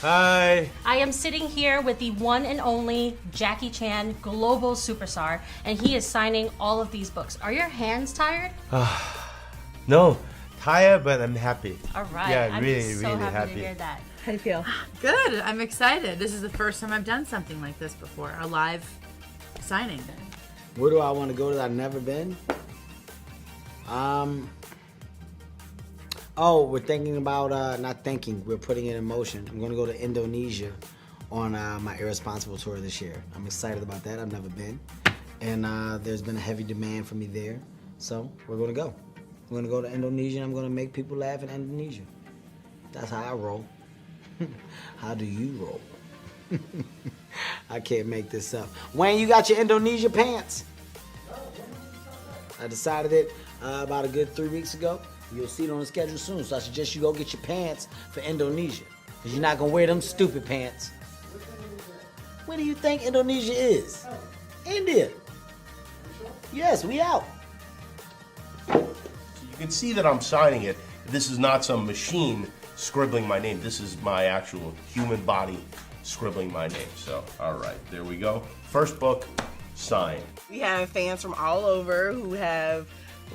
Hi. I am sitting here with the one and only Jackie Chan, global superstar, and he is signing all of these books. Are your hands tired? No, tired, but I'm happy. All right. Yeah, I'm really, so really happy happy. to hear that. How do you feel? Good. I'm excited. This is the first time I've done something like this before, a live signing. Where do I want to go that I've never been? Oh, we're thinking about, not thinking, we're putting it in motion. I'm going to go to Indonesia on my Irresponsible tour this year. I'm excited about that. I've never been. And there's been a heavy demand for me there. So we're going to go. We're going to go to Indonesia and I'm going to make people laugh in Indonesia. That's how I roll. How do you roll? I can't make this up. Wayne, you got your Indonesia pants? I decided it about a good 3 weeks ago. You'll see it on the schedule soon, so I suggest you go get your pants for Indonesia. Because you're not going to wear them stupid pants. Where do you think Indonesia is? India. Yes, we out. You can see that I'm signing it. This is not some machine scribbling my name. This is my actual human body scribbling my name. So, all right, there we go. First book, signed. We have fans from all over who have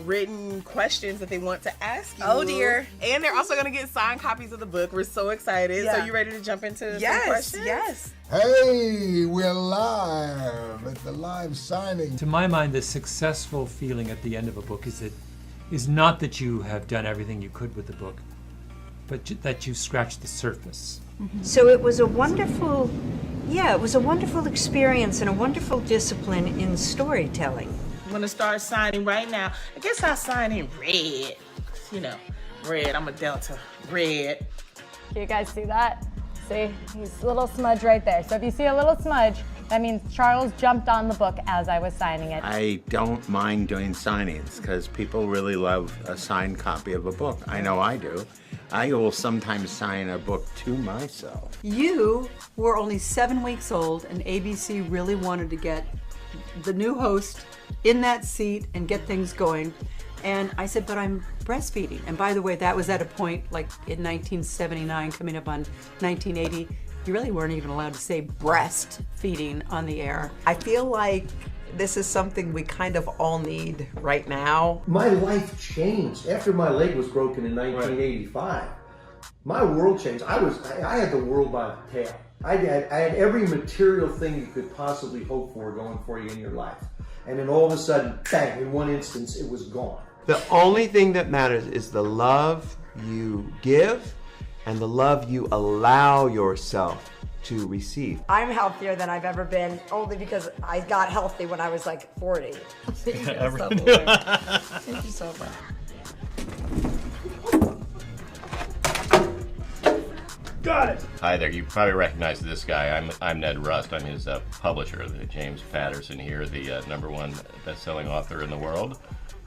written questions that they want to ask you. Oh dear. And they're also going to get signed copies of the book. We're so excited. Yeah. So you ready to jump into some Yes, questions? yes. Hey, we're live at the live signing. To my mind, the successful feeling at the end of a book is not that you have done everything you could with the book, but that you scratched the surface. So it was a wonderful, it was a wonderful experience and a wonderful discipline in storytelling. I'm going to start signing right now. I guess I'll sign in red. You know, red. I'm a Delta. Red. Can you guys see that? See? He's a little smudge right there. So if you see a little smudge, that means Charles jumped on the book as I was signing it. I don't mind doing signings because people really love a signed copy of a book. I know I do. I will sometimes sign a book to myself. You were only 7 weeks old and ABC really wanted to get the new host in that seat and get things going. And I said, but I'm breastfeeding. And by the way, that was at a point like in 1979, coming up on 1980. You really weren't even allowed to say breastfeeding on the air. I feel like this is something we kind of all need right now. My life changed after my leg was broken in 1985. My world changed. I had the world by the tail. I had every material thing you could possibly hope for going for you in your life. And then all of a sudden, bang, in one instance, it was gone. The only thing that matters is the love you give and the love you allow yourself to receive. I'm healthier than I've ever been, only because I got healthy when I was like 40. Thank you so much. Got it. Hi there. You probably recognize this guy. I'm Ned Rust. I'm his publisher, the James Patterson here, the #1 best-selling author in the world.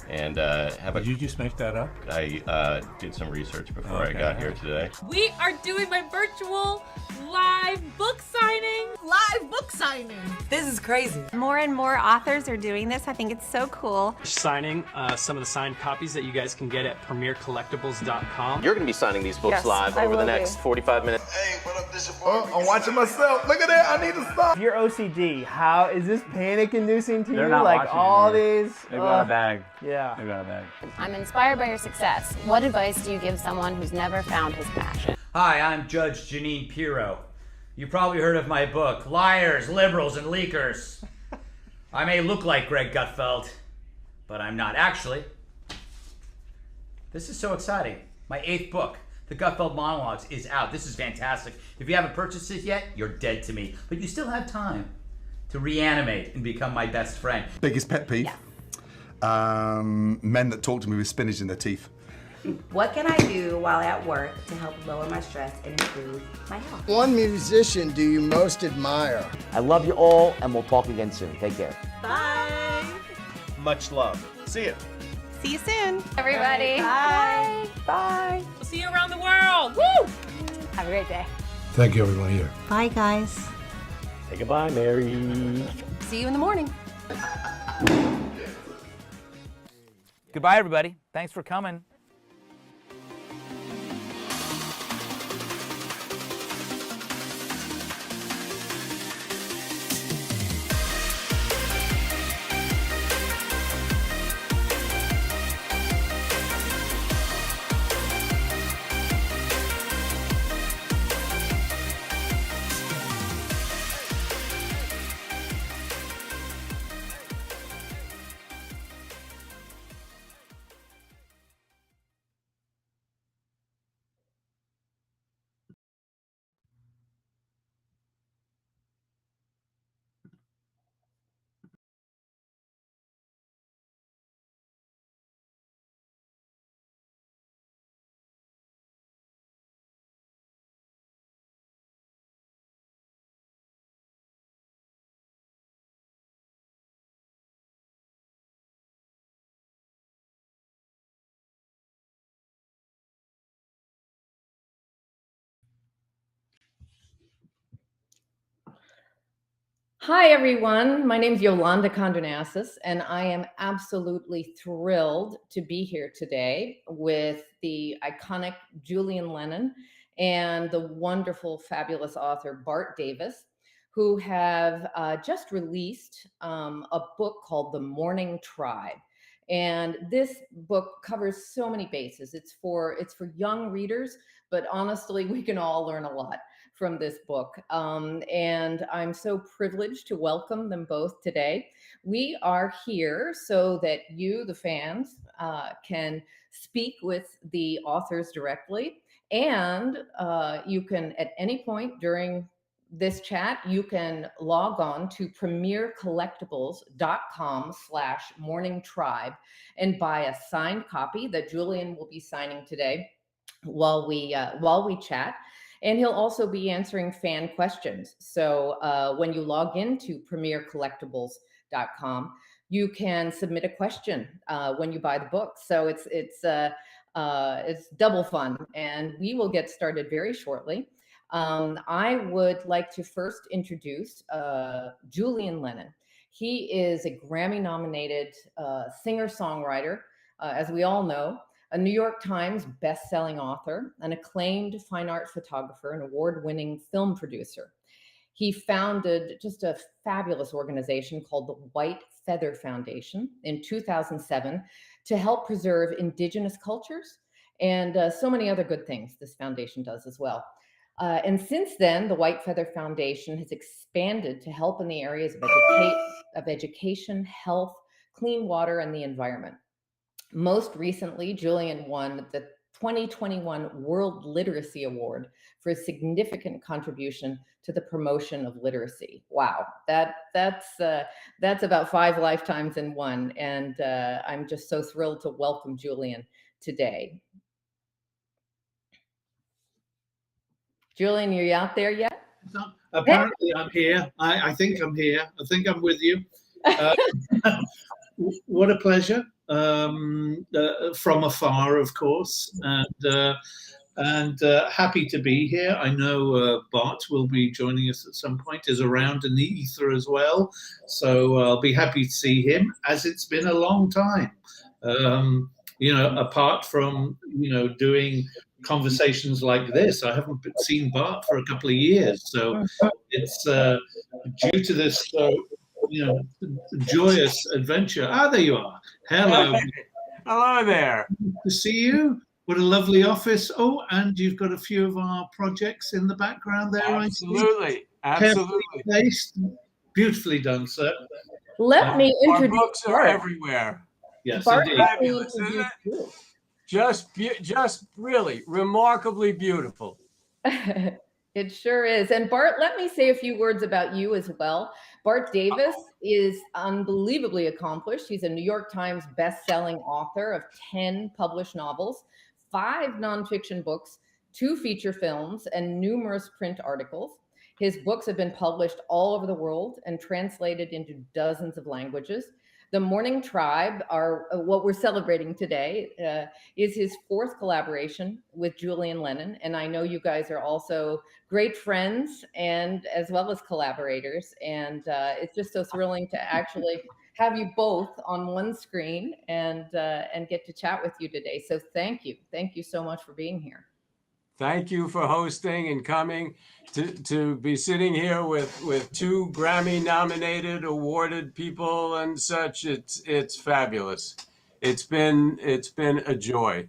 And Did you just make that up? I did some research before I got here today. We are doing my virtual live book signing. Live book signing. This is crazy. More and more authors are doing this. I think it's so cool. Signing some of the signed copies that you guys can get at premiercollectibles.com. You're going to be signing these books live over the next 45 minutes. Hey, what up, this is I'm watching myself. Look at that. I need to stop. If you're OCD, how is this panic-inducing to you? They're not like watching all anymore. these. They've got a bag. Yeah. They've got a bag. I'm inspired by your success. What advice do you give someone who's never found his passion? Hi, I'm Judge Janine Pirro. You probably heard of my book, Liars, Liberals, and Leakers. I may look like Greg Gutfeld, but I'm not. Actually, this is so exciting. My 8th book, The Gutfeld Monologues, is out. This is fantastic. If you haven't purchased it yet, you're dead to me. But you still have time to reanimate and become my best friend. Biggest pet peeve? Men that talk to me with spinach in their teeth. What can I do while at work to help lower my stress and improve my health? One musician do you most admire? I love you all, and we'll talk again soon. Take care. Bye. Much love. See ya. See you soon, everybody. Bye. Bye. We'll see you around the world. Woo! Have a great day. Thank you, everyone here. Bye, guys. Say goodbye, Mary. See you in the morning. Goodbye, everybody. Thanks for coming. Hi, everyone. My name is Yolanda Condornasis, and I am absolutely thrilled to be here today with the iconic Julian Lennon and the wonderful, fabulous author Bart Davis, who have just released a book called The Morning Tribe. And this book covers so many bases. It's for young readers, but honestly, we can all learn a lot from this book. And I'm so privileged to welcome them both today. We are here so that you, the fans, can speak with the authors directly. And you can, at any point during this chat, you can log on to premiercollectibles.com/morningtribe and buy a signed copy that Julian will be signing today while we chat. And he'll also be answering fan questions. So when you log into premiercollectibles.com, you can submit a question when you buy the book. So it's double fun, and we will get started very shortly. I would like to first introduce Julian Lennon. He is a Grammy-nominated singer-songwriter, as we all know, a New York Times best-selling author, an acclaimed fine art photographer, and award-winning film producer. He founded just a fabulous organization called the White Feather Foundation in 2007 to help preserve indigenous cultures and so many other good things this foundation does as well. And since then, the White Feather Foundation has expanded to help in the areas of education, health, clean water, and the environment. Most recently, Julian won the 2021 World Literacy Award for a significant contribution to the promotion of literacy. Wow, that's about 5 lifetimes in one, and I'm just so thrilled to welcome Julian today. Julian, are you out there yet? Apparently, I'm here. I think I'm here. I think I'm with you. What a pleasure. From afar, of course, and happy to be here. I know Bart will be joining us at some point, is around in the ether as well, so I'll be happy to see him, as it's been a long time. Apart from, doing conversations like this, I haven't seen Bart for a couple of years, so it's due to this joyous adventure. There you are. Hello. Hello there. Good to see you. What a lovely office. Oh, and you've got a few of our projects in the background there. Absolutely. Absolutely. Placed. Beautifully done, sir. Let me introduce. Our books are everywhere. Yes, Bart, indeed. Fabulous, isn't it? Just really remarkably beautiful. It sure is. And Bart, let me say a few words about you as well. Bart Davis is unbelievably accomplished. He's a New York Times best-selling author of 10 published novels, 5 nonfiction books, 2 feature films, and numerous print articles. His books have been published all over the world and translated into dozens of languages. The Morning Tribe, what we're celebrating today, is his 4th collaboration with Julian Lennon. And I know you guys are also great friends and as well as collaborators. And it's just so thrilling to actually have you both on one screen and get to chat with you today. So thank you. Thank you so much for being here. Thank you for hosting and coming to be sitting here with 2 Grammy-nominated, awarded people and such. It's fabulous. It's been a joy.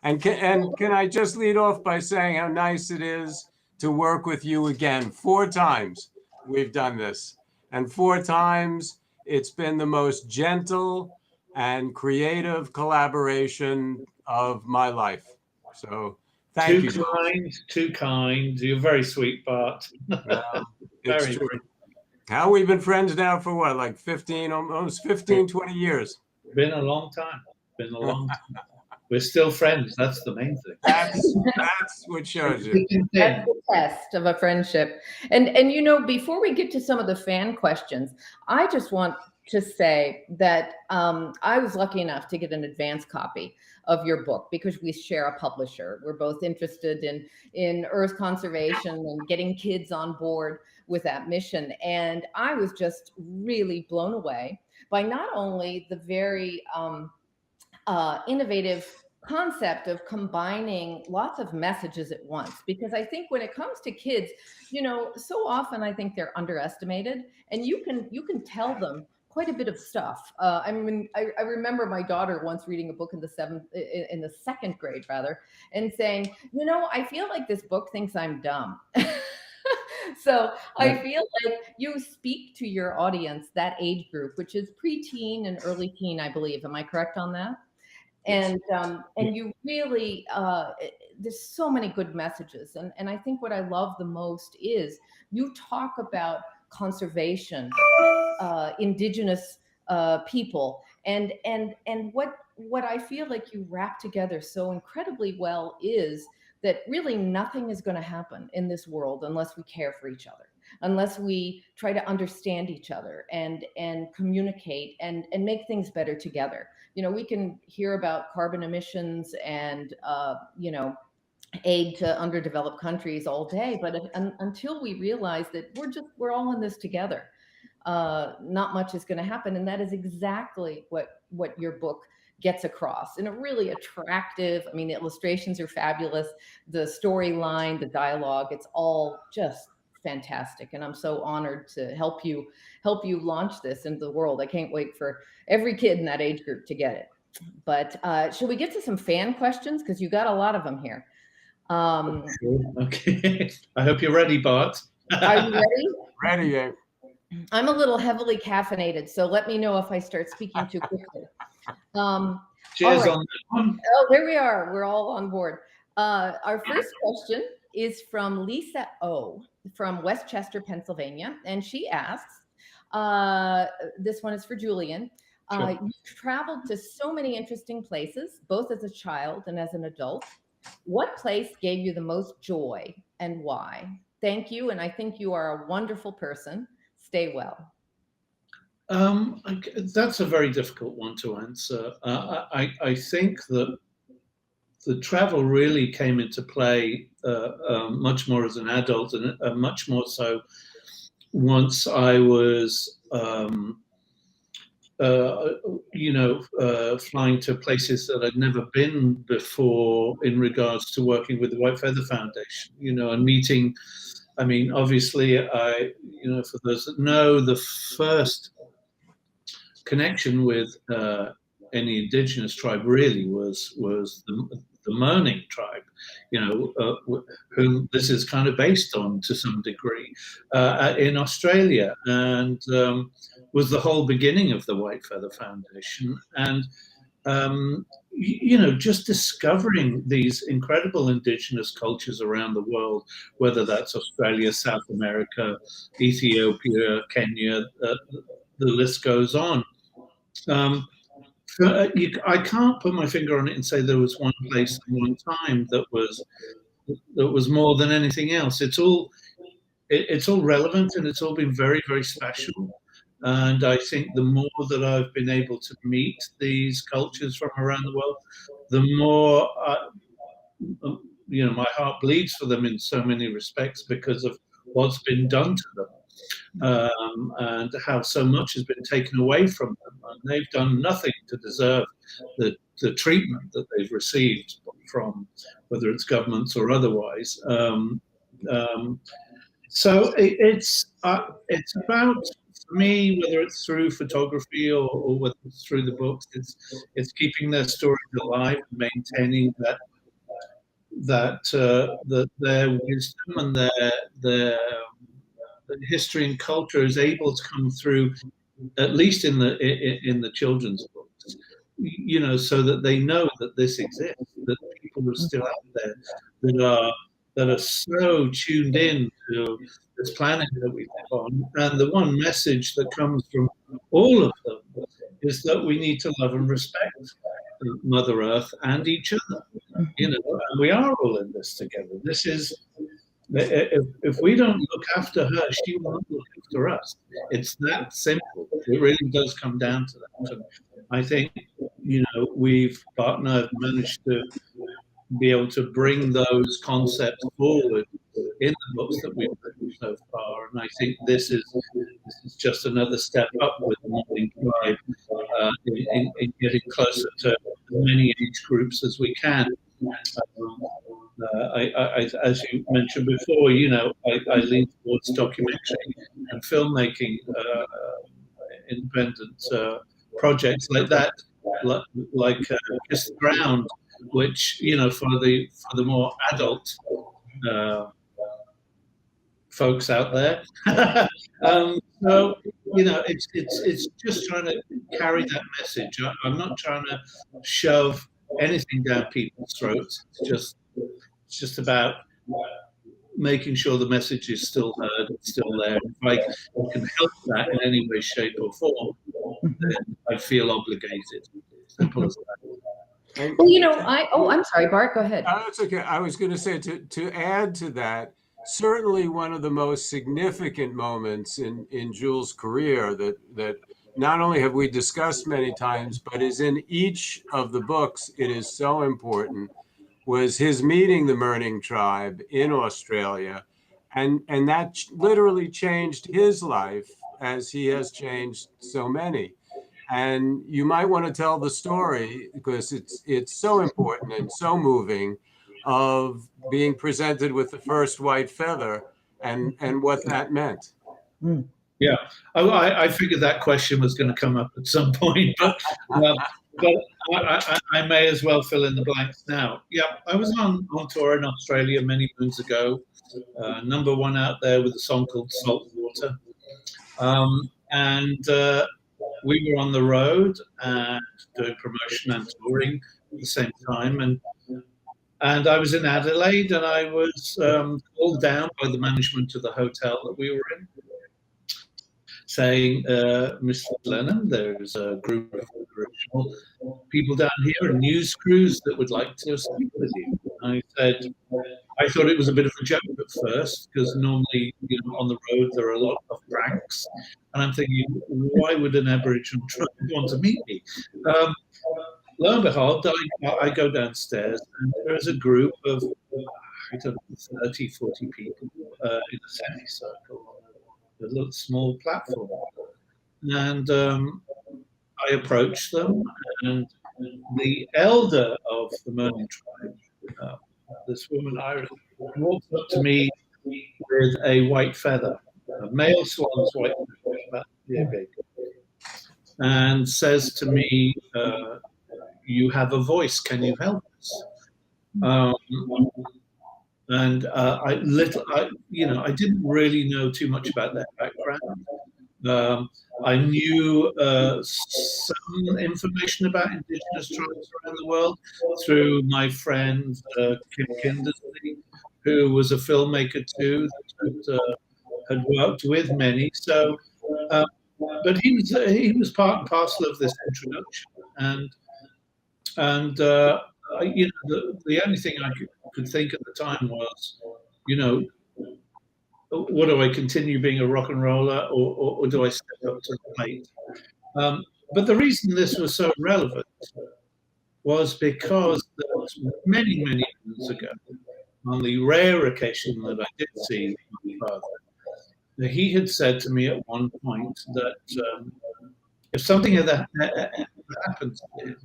And can I just lead off by saying how nice it is to work with you again. 4 times we've done this, and 4 times it's been the most gentle and creative collaboration of my life. So. Thank you. Too kind. You're very sweet, Bart. It's very true. How we've been friends now for what, like 20 years? Been a long time. We're still friends. That's the main thing. That's what shows you. That's the test of a friendship. And before we get to some of the fan questions, I just want to say that I was lucky enough to get an advance copy of your book because we share a publisher. We're both interested in earth conservation and getting kids on board with that mission. And I was just really blown away by not only the very innovative concept of combining lots of messages at once, because I think when it comes to kids, you know, so often I think they're underestimated, and you can tell them quite a bit of stuff. I mean, I remember my daughter once reading a book in the second grade rather, and saying, you know, I feel like this book thinks I'm dumb. So I feel like you speak to your audience, that age group, which is preteen and early teen, I believe. Am I correct on that? And you really, there's so many good messages. And I think what I love the most is you talk about conservation, indigenous people, and what I feel like you wrap together so incredibly well is that really nothing is going to happen in this world unless we care for each other, unless we try to understand each other and communicate and make things better together. You know, we can hear about carbon emissions and, you know, aid to underdeveloped countries all day, but until we realize that we're all in this together, not much is going to happen. And that is exactly what your book gets across in a really attractive, I mean, the illustrations are fabulous, the storyline, the dialogue, it's all just fantastic. And I'm so honored to help you launch this into the world. I can't wait for every kid in that age group to get it. But should we get to some fan questions? Because you got a lot of them here. Okay. I hope you're ready, Bart. Are you ready? Ready, yeah. I'm a little heavily caffeinated, so let me know if I start speaking too quickly. Cheers right. on that one. Oh, there we are. We're all on board. Our first question is from Lisa O. from Westchester, Pennsylvania, and she asks, this one is for Julian. Sure. You've traveled to so many interesting places, both as a child and as an adult. What place gave you the most joy and why? Thank you, and I think you are a wonderful person. Stay well. That's a very difficult one to answer. I think that the travel really came into play much more as an adult, and much more so once I was, flying to places that I'd never been before in regards to working with the White Feather Foundation, you know, and meeting. I mean, obviously, for those that know, the first connection with any indigenous tribe really was the Mourning tribe, you know, whom this is kind of based on to some degree in Australia, and was the whole beginning of the White Feather Foundation. And just discovering these incredible indigenous cultures around the world, whether that's Australia, South America, Ethiopia, Kenya, the list goes on. I can't put my finger on it and say there was one place and one time that was more than anything else. It's all relevant, and it's all been very, very special. And I think the more that I've been able to meet these cultures from around the world, the more, my heart bleeds for them in so many respects because of what's been done to them, and how so much has been taken away from them. And they've done nothing to deserve the treatment that they've received from, whether it's governments or otherwise. So it's about, for me, whether it's through photography or whether it's through the books, it's keeping their stories alive and maintaining that their wisdom and their history and culture is able to come through, at least in the children's books, so that they know that this exists, that people are still out there that are so tuned in to this planet that we live on. And the one message that comes from all of them is that we need to love and respect Mother Earth and each other. And we are all in this together. This is, if we don't look after her, she won't look after us. It's that simple. It really does come down to that. And I think, Bart and I have managed to be able to bring those concepts forward in the books that we've written so far. And I think this is just another step up with the Morning Tribe in getting closer to as many age groups as we can. As you mentioned before, I lean towards documentary and filmmaking, independent projects like that, like Kiss the Ground, which for the more adult folks out there. So it's just trying to carry that message. I'm not trying to shove anything down people's throats. It's just about making sure the message is still heard, it's still there. If I can help that in any way, shape, or form, then I feel obligated. Simple as that. Well, I'm sorry, Bart, go ahead. That's okay. I was going to say, to add to that, certainly one of the most significant moments in Jules' career that not only have we discussed many times, but is in each of the books, it is so important, was his meeting the Morning Tribe in Australia. And that literally changed his life, as he has changed so many. And you might want to tell the story, because it's so important and so moving, of being presented with the first white feather and what that meant. Yeah, I figured that question was going to come up at some point, but I may as well fill in the blanks now. Yeah, I was on tour in Australia many moons ago, #1 out there with a song called Salt Water. And we were on the road and doing promotion and touring at the same time. And I was in Adelaide, and I was called down by the management of the hotel that we were in, saying, Mr. Lennon, there's a group of original people down here, a news crews that would like to speak with you. I said, I thought it was a bit of a joke at first, because normally, on the road there are a lot of pranks, and I'm thinking, why would an Aboriginal tribe want to meet me? Lo and behold, I go downstairs, and there's a group of, 30, 40 people in a semicircle on a little small platform. And I approached them, and the elder of the Morning Tribe, this woman Iris, walked up to me with a white feather, a male swan's white feather, about a year big, and says to me, you have a voice, can you help us? And I didn't really know too much about their background. I knew some information about indigenous tribes around the world through my friend Kim Kindersley, who was a filmmaker too, that had worked with many. So, but he was part and parcel of this introduction, and the only thing I could think at the time was, what do I continue being a rock and roller, or do I step up to the plate? But the reason this was so relevant was because many years ago, on the rare occasion that I did see my father, he had said to me at one point that if something had happened to him,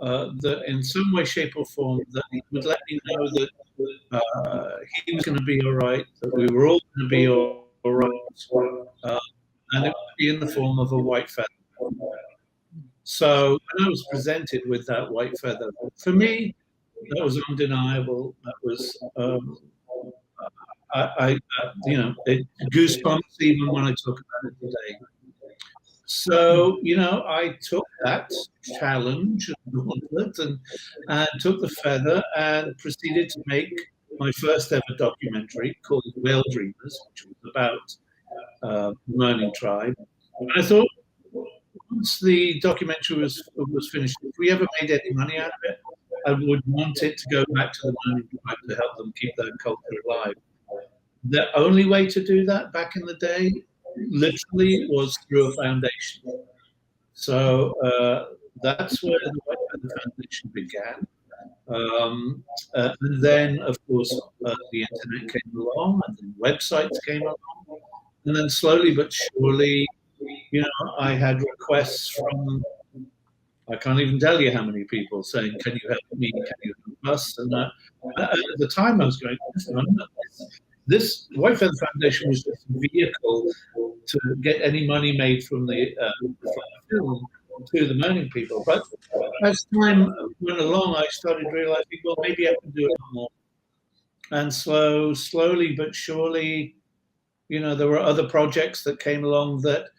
that in some way, shape, or form, that he would let me know that he was going to be all right, that we were all going to be all right, and it would be in the form of a white feather. So when I was presented with that white feather, for me, that was undeniable. That was, goosebumps even when I talk about it today. So, I took that challenge and took the feather and proceeded to make my first ever documentary called Whale Dreamers, which was about the Morning Tribe. And I thought, once the documentary was finished, if we ever made any money out of it, I would want it to go back to the Morning Tribe to help them keep their culture alive. The only way to do that back in the day, literally, was through a foundation. So that's where the White Feather Foundation began. And then, of course, the internet came along, and then websites came along, and then slowly but surely, I had requests from, I can't even tell you how many people saying, "Can you help me? Can you help us?" And at the time, I was going, this White Feather Foundation was just a vehicle to get any money made from the film to the Moaning People. But as time went along, I started realizing, well, maybe I can do a lot more. And so slowly but surely, there were other projects that came along that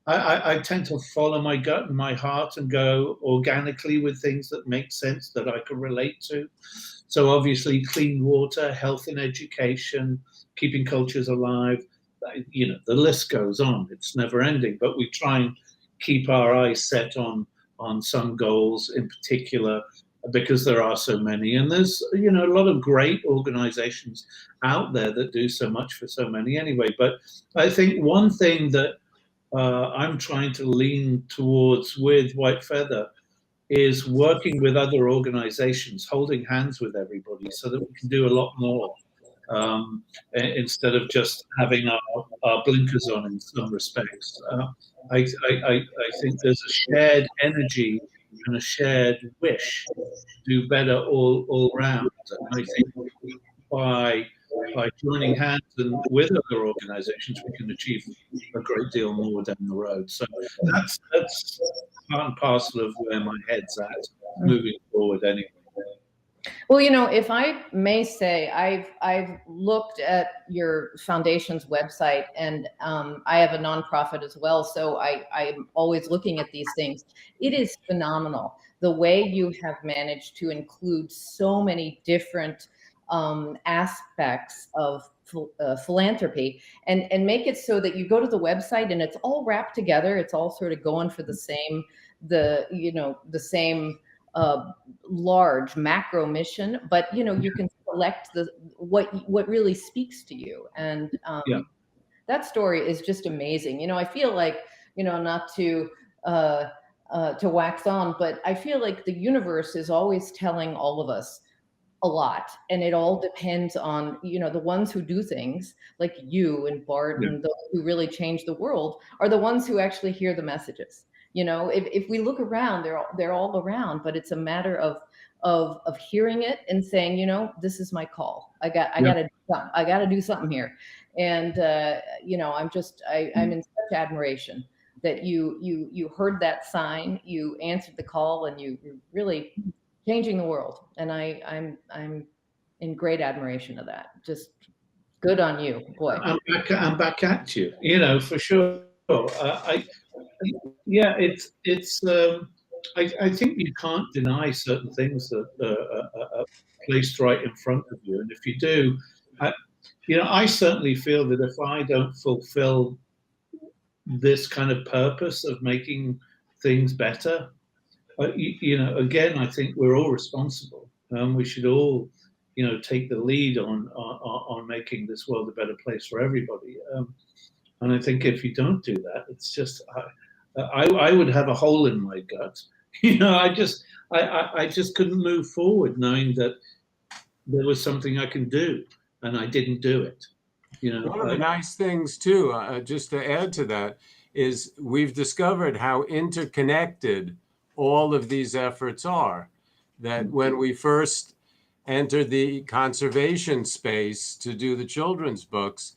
I tend to follow my gut and my heart and go organically with things that make sense that I can relate to. So obviously clean water, health and education, keeping cultures alive, the list goes on. It's never ending, but we try and keep our eyes set on some goals in particular, because there are so many. And there's, a lot of great organizations out there that do so much for so many anyway. But I think one thing that I'm trying to lean towards with White Feather is working with other organizations, holding hands with everybody so that we can do a lot more, instead of just having our blinkers on in some respects. I think there's a shared energy and a shared wish to do better all round. And I think by joining hands and with other organizations, we can achieve a great deal more down the road. So that's part and parcel of where my head's at moving forward anyway. Well, if I may say, I've looked at your foundation's website, and I have a nonprofit as well, so I'm always looking at these things. It is phenomenal the way you have managed to include so many different aspects of philanthropy, and make it so that you go to the website and it's all wrapped together. It's all sort of going for the same large macro mission, but you can select what really speaks to you. And that story is just amazing. I feel like, not to wax on, but I feel like the universe is always telling all of us a lot, and it all depends on the ones who do things like you and Bart, and those who really change the world are the ones who actually hear the messages. If we look around, they're all around, but it's a matter of hearing it and saying, this is my call. I gotta do something here. And I'm in such admiration that you heard that sign, you answered the call, and you're really changing the world. And I'm in great admiration of that. Just good on you, boy. I'm back at you, for sure. I think you can't deny certain things that are placed right in front of you, and if you do, I certainly feel that if I don't fulfill this kind of purpose of making things better, again, I think we're all responsible. We should all, take the lead on making this world a better place for everybody. And I think if you don't do that, it's just I would have a hole in my gut. I just couldn't move forward knowing that there was something I can do, and I didn't do it. One of the nice things too, just to add to that, is we've discovered how interconnected all of these efforts are. That when we first entered the conservation space to do the children's books,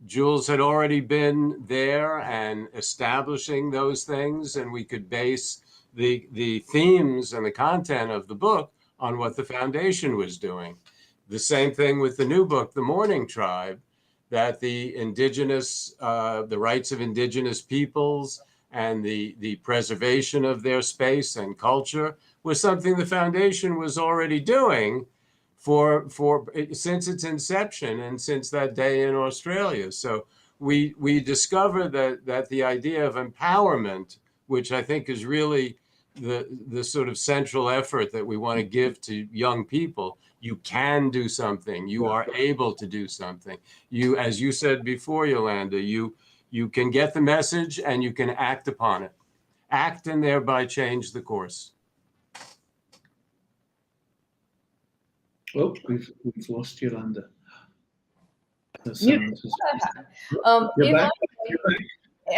Jules had already been there and establishing those things, and we could base the themes and the content of the book on what the foundation was doing. The same thing with the new book, The Mourning Tribe, that the indigenous, the rights of indigenous peoples and the preservation of their space and culture was something the foundation was already doing since its inception and since that day in Australia. So we discovered that the idea of empowerment, which I think is really the sort of central effort that we want to give to young people. You can do something. You are able to do something. You, as you said before, Yolanda, you can get the message and you can act upon it. Act and thereby change the course. Oh, we've lost Yolanda. You're You're back.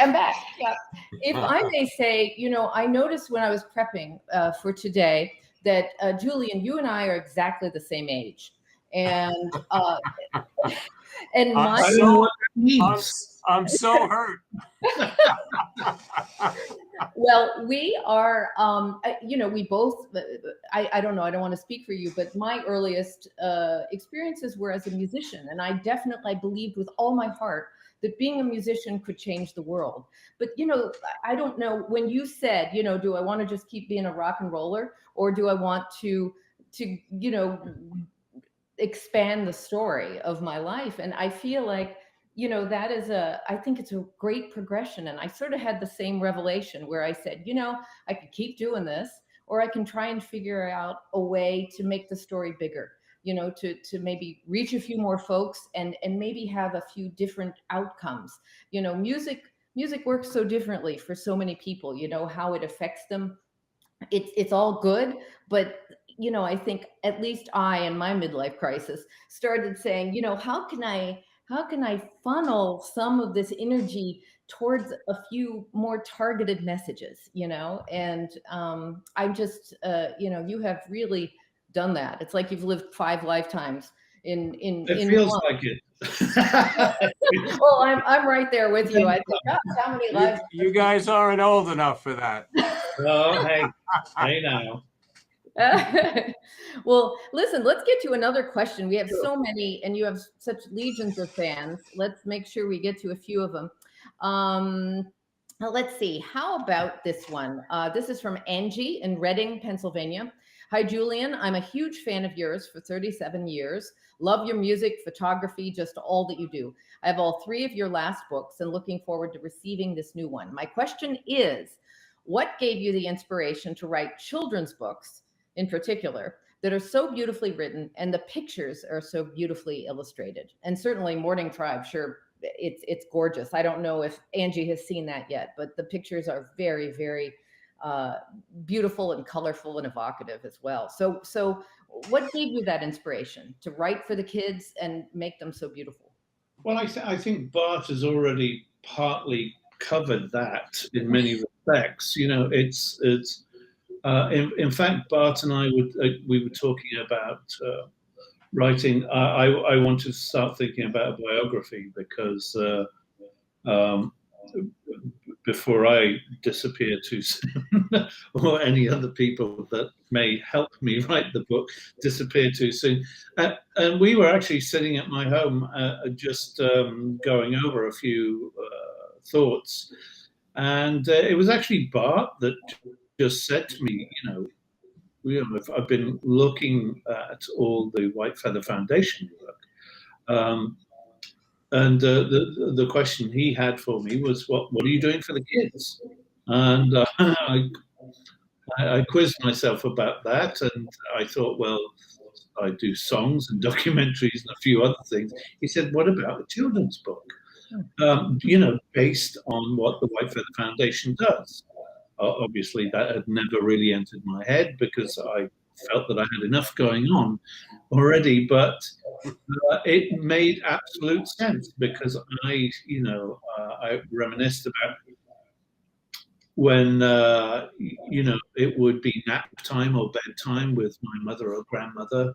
I'm back. Yeah. If I may say, I noticed when I was prepping for today that Julian, you and I are exactly the same age, and and I'm so hurt. Well, we are, we both, I don't know, I don't want to speak for you, but my earliest experiences were as a musician. And I definitely believed with all my heart that being a musician could change the world. But, I don't know, when you said, do I want to just keep being a rock and roller, or do I want to expand the story of my life? And I feel like, that is I think it's a great progression. And I sort of had the same revelation where I said, I could keep doing this, or I can try and figure out a way to make the story bigger, to maybe reach a few more folks and maybe have a few different outcomes. Music works so differently for so many people, how it affects them. It's all good, but I think at least I, in my midlife crisis, started saying, how can I funnel some of this energy towards a few more targeted messages, and I'm just, you have really done that. It's like you've lived 5 lifetimes in it feels one. like it. Well, I'm right there with you. I think, gosh, how many lives? You guys aren't old enough for that. Oh, hey now. Well, listen, let's get to another question. We have so many, and you have such legions of fans. Let's make sure we get to a few of them. Let's see. How about this one? This is from Angie in Reading, Pennsylvania. Hi, Julian. I'm a huge fan of yours for 37 years. Love your music, photography, just all that you do. I have all 3 of your last books and looking forward to receiving this new one. My question is, what gave you the inspiration to write children's books in particular that are so beautifully written and the pictures are so beautifully illustrated? And certainly Morning Tribe, sure, it's gorgeous. I don't know if Angie has seen that yet, but the pictures are very, very beautiful and colorful and evocative as well. So what gave you that inspiration to write for the kids and make them so beautiful? Well, I think Bart has already partly covered that in many respects. It's in fact, Bart and I we were talking about writing. I want to start thinking about a biography because before I disappear too soon, or any other people that may help me write the book disappear too soon. And we were actually sitting at my home just going over a few thoughts. And it was actually Bart that just said to me, I've been looking at all the White Feather Foundation work. And the question he had for me was, what are you doing for the kids? And I quizzed myself about that, and I thought, well, I do songs and documentaries and a few other things. He said, what about a children's book? Based on what the White Feather Foundation does. Obviously, that had never really entered my head because I felt that I had enough going on already, but it made absolute sense because I reminisced about when, it would be nap time or bedtime with my mother or grandmother,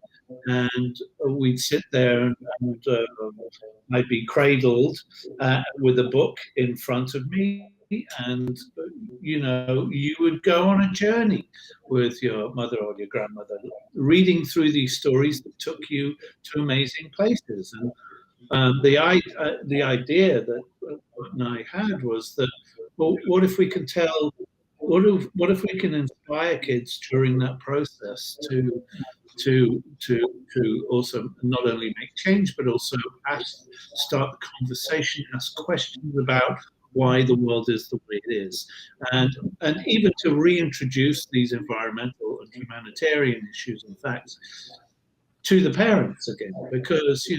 and we'd sit there and I'd be cradled with a book in front of me, and you would go on a journey with your mother or your grandmother, reading through these stories that took you to amazing places. And the idea that I had was that, well, what if we can tell, what if we can inspire kids during that process to also not only make change, but also start the conversation, ask questions about why the world is the way it is, and even to reintroduce these environmental and humanitarian issues and facts to the parents again, because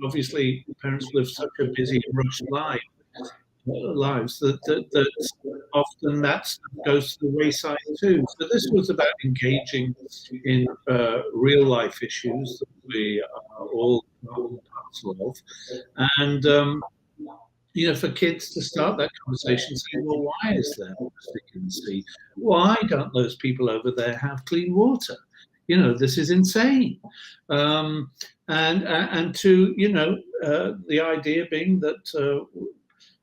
obviously parents live such a busy and rushed life. lives, that often that stuff goes to the wayside too. So this was about engaging in real life issues that we are all parts of, and for kids to start that conversation, saying, "Well, why is there plastic in the sea? Why don't those people over there have clean water? This is insane." And to the idea being that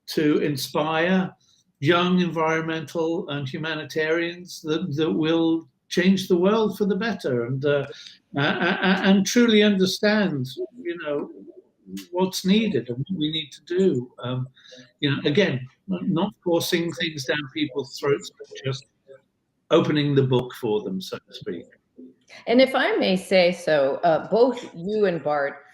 to inspire young environmental and humanitarians that will change the world for the better, and truly understand what's needed and what we need to do. Again, not forcing things down people's throats, but just opening the book for them, so to speak. And if I may say so, both you and Bart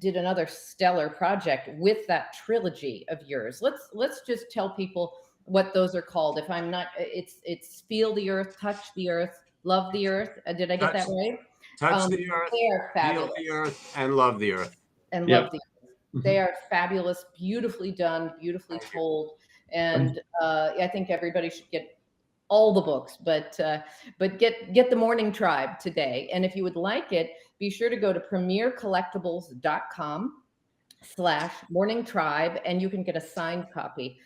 did another stellar project with that trilogy of yours. Let's just tell people what those are called. If I'm not, it's Feel the Earth, Touch the Earth, Love the Earth. Did I get that right? Touch the Earth, Feel the Earth, and Love the Earth. And Love the Earth. They are fabulous, beautifully done, beautifully told, and I think everybody should get all the books, but get the Morning Tribe today. And if you would like it, be sure to go to premiercollectibles.com/Morning Tribe, and you can get a signed copy,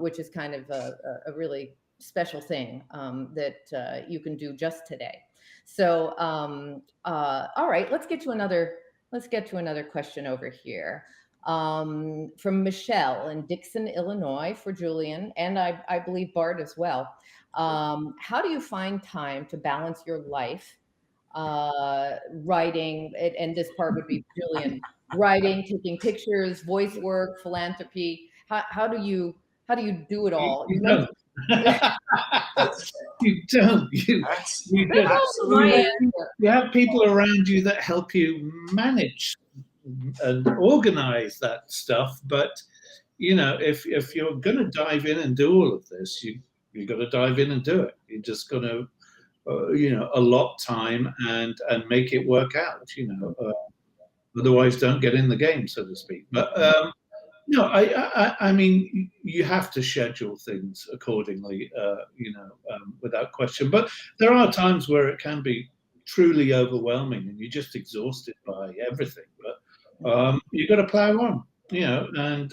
which is kind of a really special thing that you can do just today. So, all right, let's get to another question over here. From Michelle in Dixon, Illinois, for Julian, and I believe Bart as well. How do you find time to balance your life, writing, and this part would be Julian, writing, taking pictures, voice work, philanthropy? How do you do it all? You don't. You don't. You have people around you that help you manage and organize that stuff, but if you're going to dive in and do all of this, you got to dive in and do it. You're just going to allot time and make it work out. Otherwise don't get in the game, so to speak. But no, I mean, you have to schedule things accordingly, without question. But there are times where it can be truly overwhelming and you're just exhausted by everything. But you got to plow on, and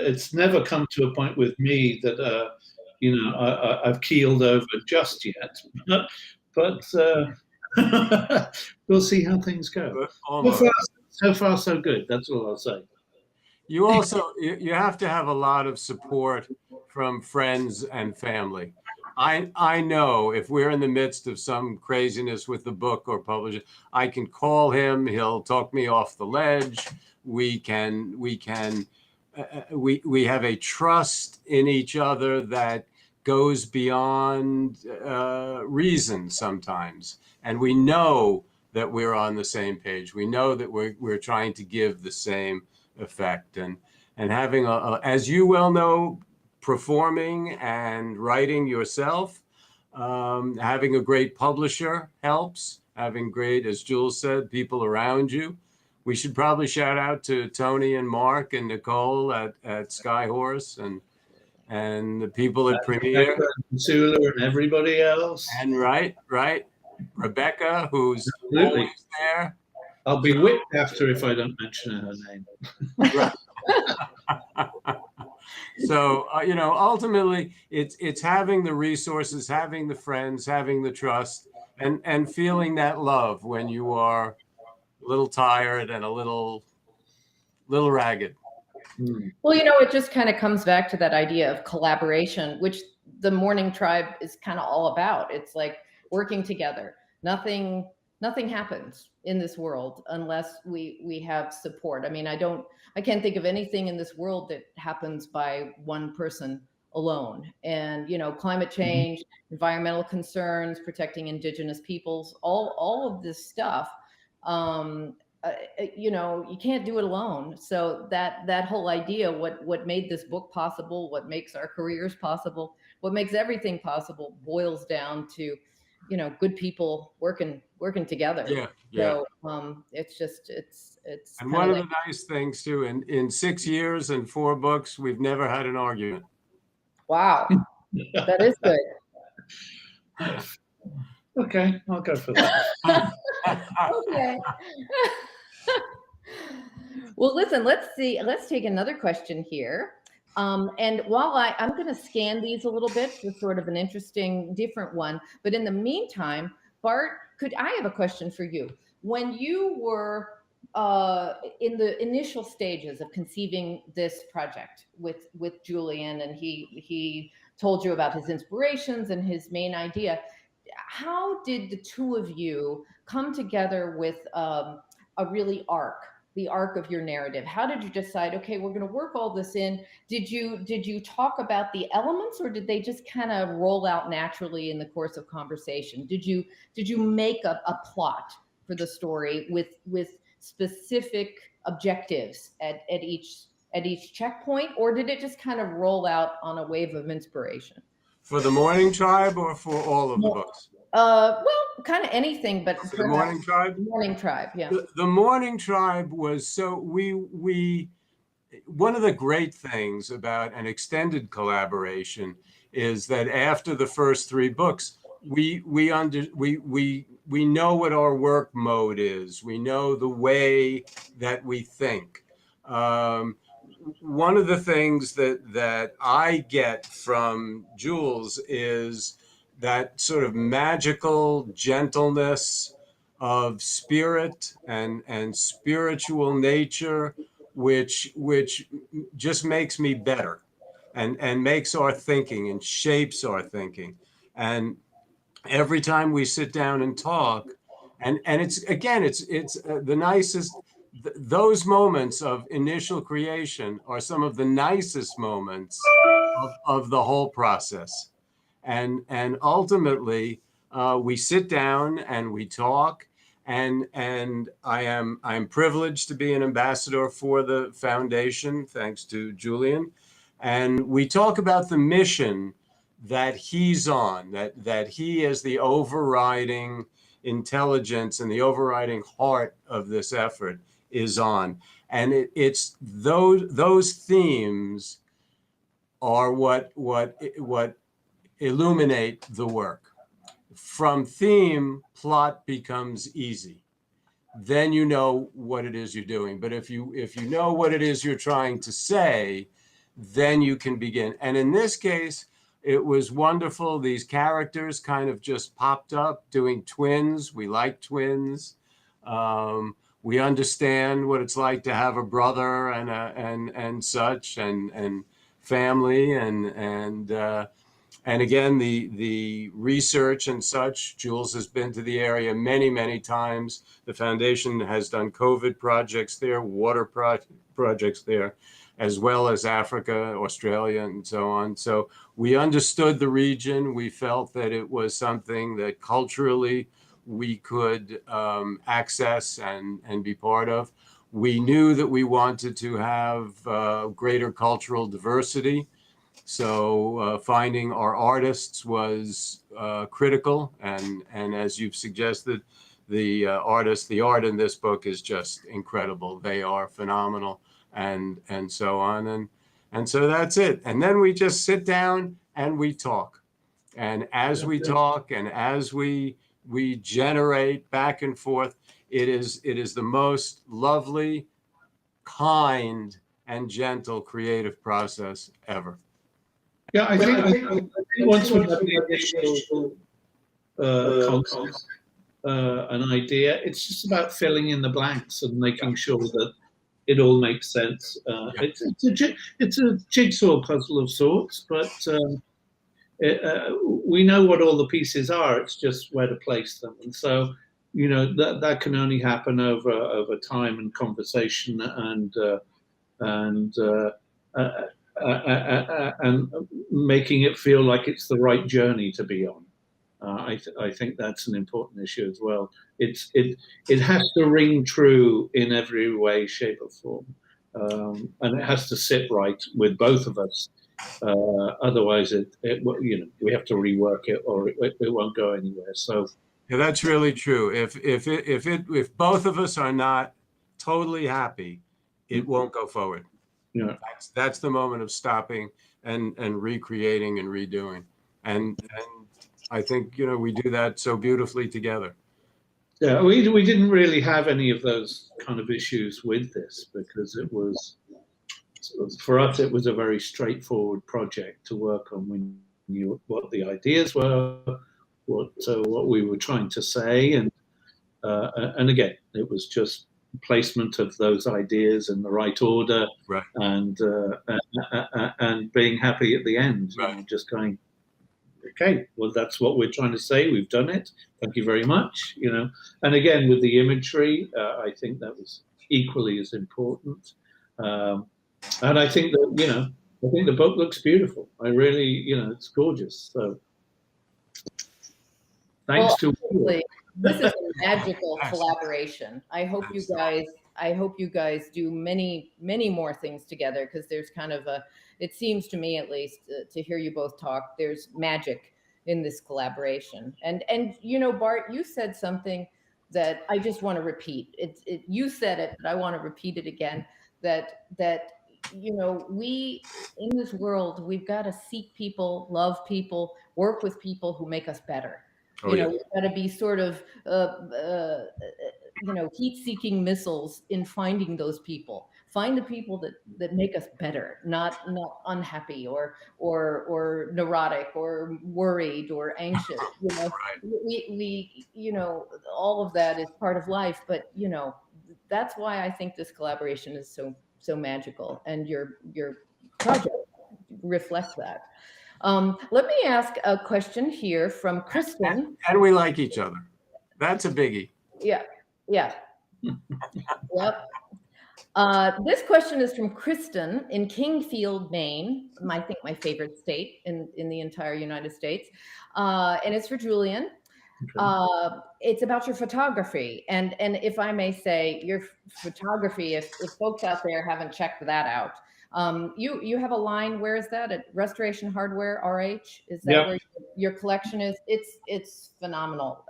it's never come to a point with me that I've keeled over just yet. But we'll see how things go. So far, so good. That's all I'll say. You also you have to have a lot of support from friends and family. I know if we're in the midst of some craziness with the book or publisher, I can call him. He'll talk me off the ledge. We have a trust in each other that goes beyond reason sometimes, and we know that we're on the same page. We know that we're trying to give the same effect, and having as you well know, performing and writing yourself, having a great publisher helps. Having great, as Jules said, people around you. We should probably shout out to Tony and Mark and Nicole at Skyhorse and the people at Premier, and Sula and everybody else. And right, Rebecca, who's always there. I'll be whipped after if I don't mention her name. Right. So ultimately, it's having the resources, having the friends, having the trust, and feeling that love when you are a little tired and a little ragged. Well, it just kind of comes back to that idea of collaboration, which the Morning Tribe is kind of all about. It's like working together. Nothing happens in this world unless we have support. I mean, I can't think of anything in this world that happens by one person alone. And, climate change, environmental concerns, protecting indigenous peoples, all of this stuff, you can't do it alone. So that whole idea, what made this book possible, what makes our careers possible, what makes everything possible, boils down to, good people working together. Yeah. So It's And kind one of of like, the nice things too, in 6 years and 4 books, we've never had an argument. wow, that is good. Okay, I'll go for that. Okay. Well, listen, let's take another question here. And while I'm going to scan these a little bit for sort of an interesting, different one, but in the meantime, Bart, I have a question for you. When you were in the initial stages of conceiving this project with Julian, and he told you about his inspirations and his main idea, how did the two of you come together with the arc of your narrative? How did you decide, okay, we're going to work all this in? Did you talk about the elements, or did they just kind of roll out naturally in the course of conversation? Did you make a plot for the story with specific objectives at each checkpoint, or did it just kind of roll out on a wave of inspiration? For the Morning Tribe or for all of the books? Well, kind of anything, but For the Morning Tribe? Morning Tribe, yeah. The Morning Tribe was one of the great things about an extended collaboration is that after the first 3 books, we know what our work mode is. We know the way that we think. One of the things that I get from Jules is that sort of magical gentleness of spirit and spiritual nature, which just makes me better and makes our thinking and shapes our thinking. And every time we sit down and talk, and it's the nicest. Those moments of initial creation are some of the nicest moments of the whole process. And ultimately, we sit down and we talk, and I'm privileged to be an ambassador for the foundation, thanks to Julian. And we talk about the mission that he's on, that he is the overriding intelligence and the overriding heart of this effort is on. And it's those themes are what illuminate the work. From theme, plot becomes easy. Then you know what it is you're doing. But if you know what it is you're trying to say, then you can begin. And in this case, it was wonderful. These characters kind of just popped up doing twins. We like twins. We understand what it's like to have a brother and such, and family, and again, the research and such. Jules has been to the area many times. The foundation has done COVID projects there, water projects there, as well as Africa, Australia, and so on. So we understood the region. We felt that it was something that culturally we could access and be part of. We knew that we wanted to have greater cultural diversity. So finding our artists was critical. And as you've suggested, the art in this book is just incredible. They are phenomenal, and so on. And so that's it. And then we just sit down and we talk. And as we talk and as we generate back and forth, it is the most lovely, kind, and gentle creative process ever. Yeah, I think once we have the initial concept, an idea, it's just about filling in the blanks and making sure that it all makes sense. It's a jigsaw puzzle of sorts, but we know what all the pieces are. It's just where to place them, and so that can only happen over time and conversation and making it feel like it's the right journey to be on. I think that's an important issue as well. It has to ring true in every way, shape, or form, and it has to sit right with both of us. Otherwise, we have to rework it, or it won't go anywhere. So yeah, that's really true. If both of us are not totally happy, it won't go forward. Yeah. That's the moment of stopping and recreating and redoing. And I think, you know, we do that so beautifully together. Yeah, we didn't really have any of those kind of issues with this, because it was, for us, it was a very straightforward project to work on. We knew what the ideas were, what we were trying to say, and again, it was just placement of those ideas in the right order, right. and being happy at the end, right. You know, just going, okay, well, that's what we're trying to say. We've done it. Thank you very much. You know, and again, with the imagery, I think that was equally as important. And I think that, you know, I think the book looks beautiful. I really, you know, it's gorgeous. So thanks to you. This is a magical collaboration. I hope you guys do many, many more things together, because there's kind of a, it seems to me at least, to hear you both talk, there's magic in this collaboration. And you know, Bart, you said something that I just want to repeat. You said it, but I want to repeat it again, that you know, we in this world, we've got to seek people, love people, work with people who make us better. You know, we've got to be sort of, you know, heat-seeking missiles in finding those people. Find the people that make us better, not unhappy or neurotic or worried or anxious. You know, we you know, all of that is part of life. But you know, that's why I think this collaboration is so magical, and your project reflects that. Let me ask a question here from Kristen. And we like each other. That's a biggie. Yeah. Yep. This question is from Kristen in Kingfield, Maine. I think my favorite state in the entire United States. And it's for Julian. Okay. It's about your photography. And if I may say, your photography, if folks out there haven't checked that out, you have a line. Where is that? At Restoration Hardware RH? Is that where your collection is? It's phenomenal.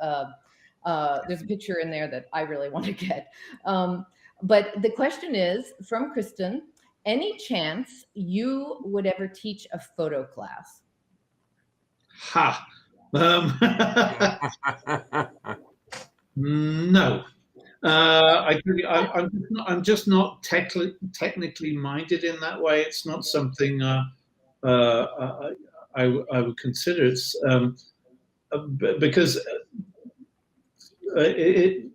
There's a picture in there that I really want to get. But the question is from Kristen: any chance you would ever teach a photo class? Ha. No. I'm just not technically minded in that way. It's not something I would consider. It's because